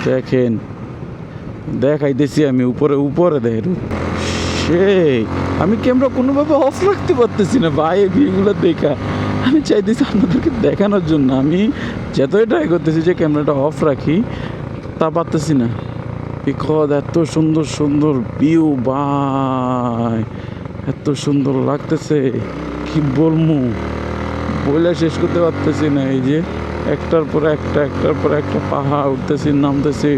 দেখেন, দেখাইতেছি আমি উপরে উপরে দেখেন সেই আমি ক্যামেরা কোনোভাবে অফ রাখতে পারতেছি না ভাই। এই ভিউগুলো দেখা আমি চাইতেছি আপনাদেরকে দেখানোর জন্য। আমি যতই ট্রাই করতেছি যে ক্যামেরাটা অফ রাখি, তা পারতেছি না। বিকজ এত সুন্দর সুন্দর ভিউ ভাই, এত সুন্দর লাগতেছে কি বলবো, বলে শেষ করতে পারতেছি না। এই যে একটার পর একটা একটার পর একটা পাহাড় উঠতেছি নামতেছি,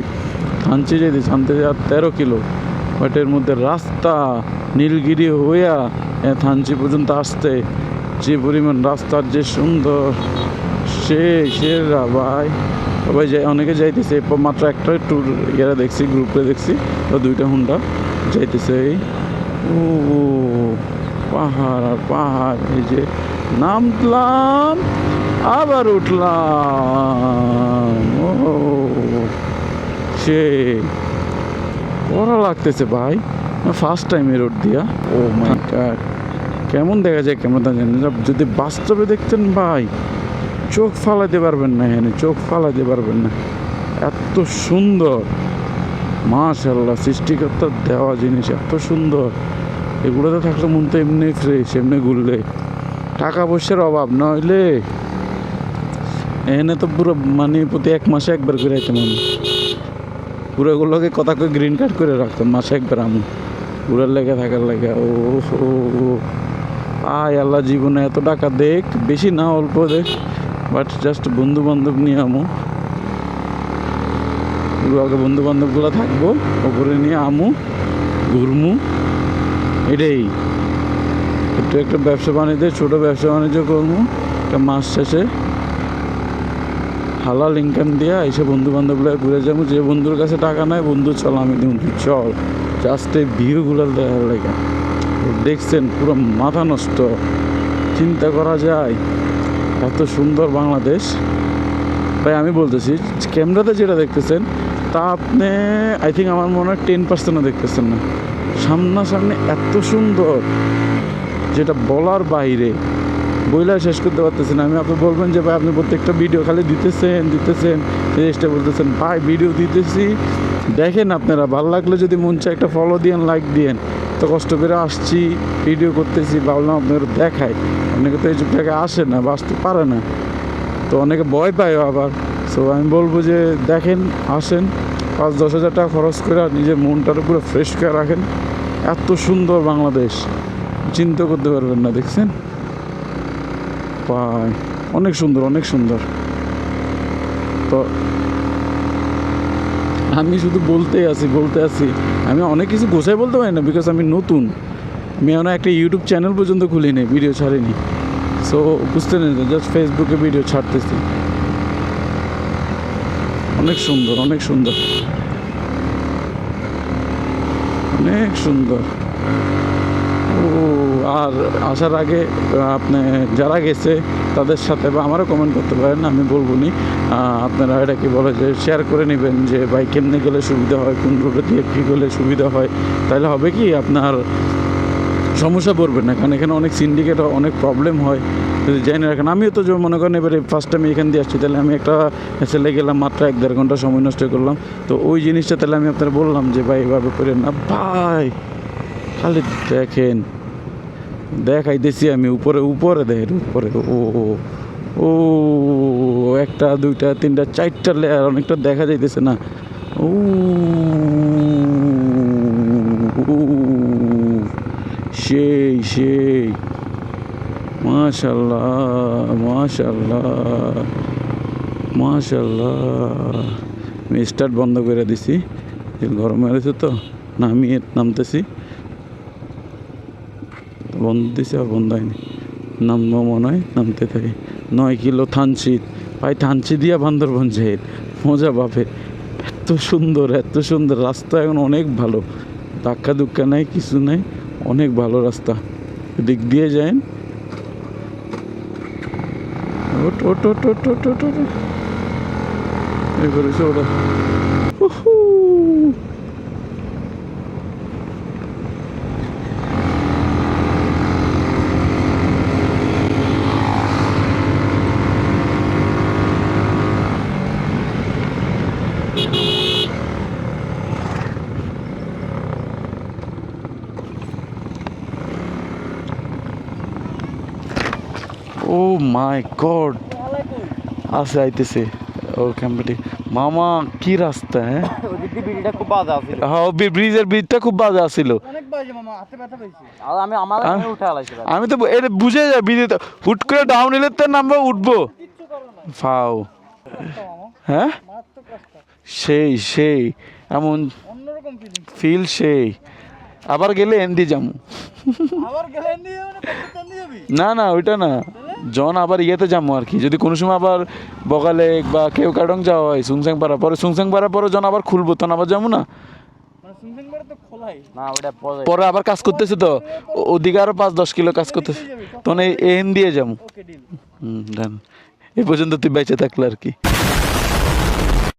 থানচি যেতে থানতে আর 13 কিলো, বাট এর মধ্যে রাস্তা নীলগিরি হইয়া থানচি পর্যন্ত আসতে যে পরিমাণ রাস্তার যে সুন্দর, সেরা ভাই। সবাই যাই, অনেকে যাইতেছে, মাত্র একটা ট্যুর ইয়েরা দেখছি, গ্রুপে দেখছি, তো 2টা হুন্ডা যাইতেছে। এই ও পাহাড় আর পাহাড়, এই যে নামলাম আবার উঠলাম, ও সে কড়া লাগতেছে ভাই, ফার্স্ট টাইম এই রোড দিয়া। ও মাই গড, কেমন দেখা যায় ক্যামেরা জানি না, যদি বাস্তবে দেখতেন ভাই চোখ ফালাইতে পারবেন না, এখানে চোখ ফালাইতে পারবেন না, এত সুন্দর। মাশাআল্লাহ, সৃষ্টিকর্তার দেওয়া জিনিস এত সুন্দর। এগুলোতে থাকলে মন তো এমনি ফ্রেশ, এমনি ঘুরলে। টাকা পয়সার অভাব না হইলে এখানে তো পুরো মানে প্রতি 1 মাসে একবার করে আইতাম আমি। পুরোগুলোকে কথা করে গ্রিন কার্ড করে রাখতাম, মাসে একবার আমি ঘুরার লেগে থাকার লেগে। ও আয় আল্লাহ, জীবনে এত টাকা দেখ, বেশি না অল্প দেখ, বাট জাস্ট বন্ধু বান্ধব নিয়ে আমু, আগে বন্ধু বান্ধবগুলো থাকবো, ওপরে নিয়ে আমু ঘুরমু, এটাই। একটু একটা ব্যবসা বাণিজ্য, ছোটো ব্যবসা বাণিজ্য করবো, একটা মাস শেষে হালাল ইনকাম দিয়া এসে বন্ধু বান্ধবগুলো ঘুরে যাবো। যে বন্ধুর কাছে টাকা নাই, বন্ধু চল আমি দিব, চল। জাস্ট এই ভিউগুলো দেখার লাগে, দেখছেন পুরো মাথা নষ্ট। চিন্তা করা যায় এত সুন্দর বাংলাদেশ ভাই। আমি বলতেছি ক্যামেরাতে যেটা দেখতেছেন তা আপনি আই থিঙ্ক আমার মনে হয় 10%ও দেখতেছেন না। সামনাসামনি এত সুন্দর, যেটা বলার বাইরে, বইলা শেষ করতে পারতেছি না আমি। আপনি বলবেন যে ভাই আপনি প্রত্যেকটা ভিডিও খালি দিতেছেন জিনিসটা বলতেছেন, ভাই ভিডিও দিতেছি দেখেন আপনারা, ভালো লাগলে যদি মন চায় একটা ফলো দিয়েন, লাইক দিয়েন। তো কষ্ট করে আসছি, ভিডিও করতেছি, ভাবলাম আপনারা দেখায়। অনেকে তো এই যুগ থেকে আসে না বা আসতে পারে না, তো অনেকে ভয় পায় আবার। সো আমি বলবো যে দেখেন, আসেন, 5-10 হাজার টাকা খরচ করে নিজের মনটার পুরো ফ্রেশ করে রাখেন। এত সুন্দর বাংলাদেশ চিন্তা করতে পারবেন না, দেখছেন ভাই, অনেক সুন্দর অনেক সুন্দর। তো আমি শুধু বলতে আছি, আমি অনেক কিছু গোছাই বলতে পারি না, বিকজ আমি নতুন। আমি এখন একটা ইউটিউব চ্যানেল পর্যন্ত খুলিনি, ভিডিও ছাড়িনি। সো বুঝতে নেই, জাস্ট ফেসবুকে ভিডিও ছাড়তেছি। অনেক সুন্দর অনেক সুন্দর অনেক সুন্দর। ও আর আসার আগে আপনি যারা গেছে তাদের সাথে বা আমারও কমেন্ট করতে পারেন, আমি বলবো নি। আপনারা এটা কি বলে যে শেয়ার করে নেবেন যে ভাই কেমনে গেলে সুবিধা হয়, কোন রোডে দিয়ে কী গেলে সুবিধা হয়। তাহলে হবে কি আপনার সমস্যা পড়বেন না, কারণ এখানে অনেক সিন্ডিকেট, অনেক প্রবলেম হয় যদি জানি রাখেন। আমিও তো মনে করেন এবারে ফার্স্ট টাইম এখান দিয়ে আসছি, তাহলে আমি একটা ছেলে গেলাম মাত্র 1-1.5 ঘন্টা সময় নষ্ট করলাম। তো ওই জিনিসটা তাহলে আমি আপনার বললাম যে ভাই এভাবে করেন না ভাই, খালি দেখেন, দেখাইতেছি আমি উপরে উপরে দেখেন উপরে। ও ও 1টা 2টা 3টা 4টা লেয়ার, অনেকটা দেখা যাইতেছে না। ও সেই মাশাআল্লাহ মাশাআল্লাহ মাশাআল্লাহ। আমি স্টার্ট বন্ধ করে দিছি, গরম হয়েছে তো, নামতেছি, বন্ধ দিছে আর বন্ধ হয়নি, নামবো মনে হয়, নামতে থাকি। 9 কিলো থানচি, ভাই থানচি দিয়া বান্দরবন যাই, মজা পাবে। এত সুন্দর রাস্তা, এখন অনেক ভালো, ধাক্কা ধুক্কা নাই, কিছু নাই, অনেক ভালো রাস্তা, দিক দিয়ে যান। এই করেছে ওটা। ও মাই গড, আছে আইতেছে ও ক্যাম্পটি। মামা কি রাস্তা, হ্যাঁ ওদিক দিয়ে ব্রিজটা খুব বাজে আছিল। হ্যাঁ ব্রিজের ব্রিজটা খুব বাজে আছিল। অনেক বাজে মামা, হাতে ব্যথা পাইছি। আর আমি আমার উঠে আলাইছি। আমি তো এটা বুঝে যাই ব্রিজে তো হুট করে ডাউন এলে তো নামবো উঠবো কিচ্ছু করো না ফাও। মামা, হ্যাঁ মারাত্মক রাস্তা, সেই এমন অন্যরকম ফিলিং। ফিল সেই। আবার গেলে এন্দি যাবো। আবার গেলেন নিয়ে মানে কত নিয়ে যাবি? না ওইটা না, জন আবার ইয়েতে যাবো আর কি, যদি কোনো সময় আবার বগালে বা কেউ কাটং যাওয়া হয় সুংসাং পাড়া, পরে সুংসাং পাড়া পরে জন আবার খুলবো, তখন আবার যাবো না। মানে সুনসেন করে তো খোলাই না, ওটা পরে আবার কাজ করতেছে তো ওদিকে আরো 5-10 কিলো কাজ করতেছে, তখন এই এন দিয়ে যাবো। Okay deal. ডান। এ পর্যন্ত তুই বেঁচে থাকলে আর কি।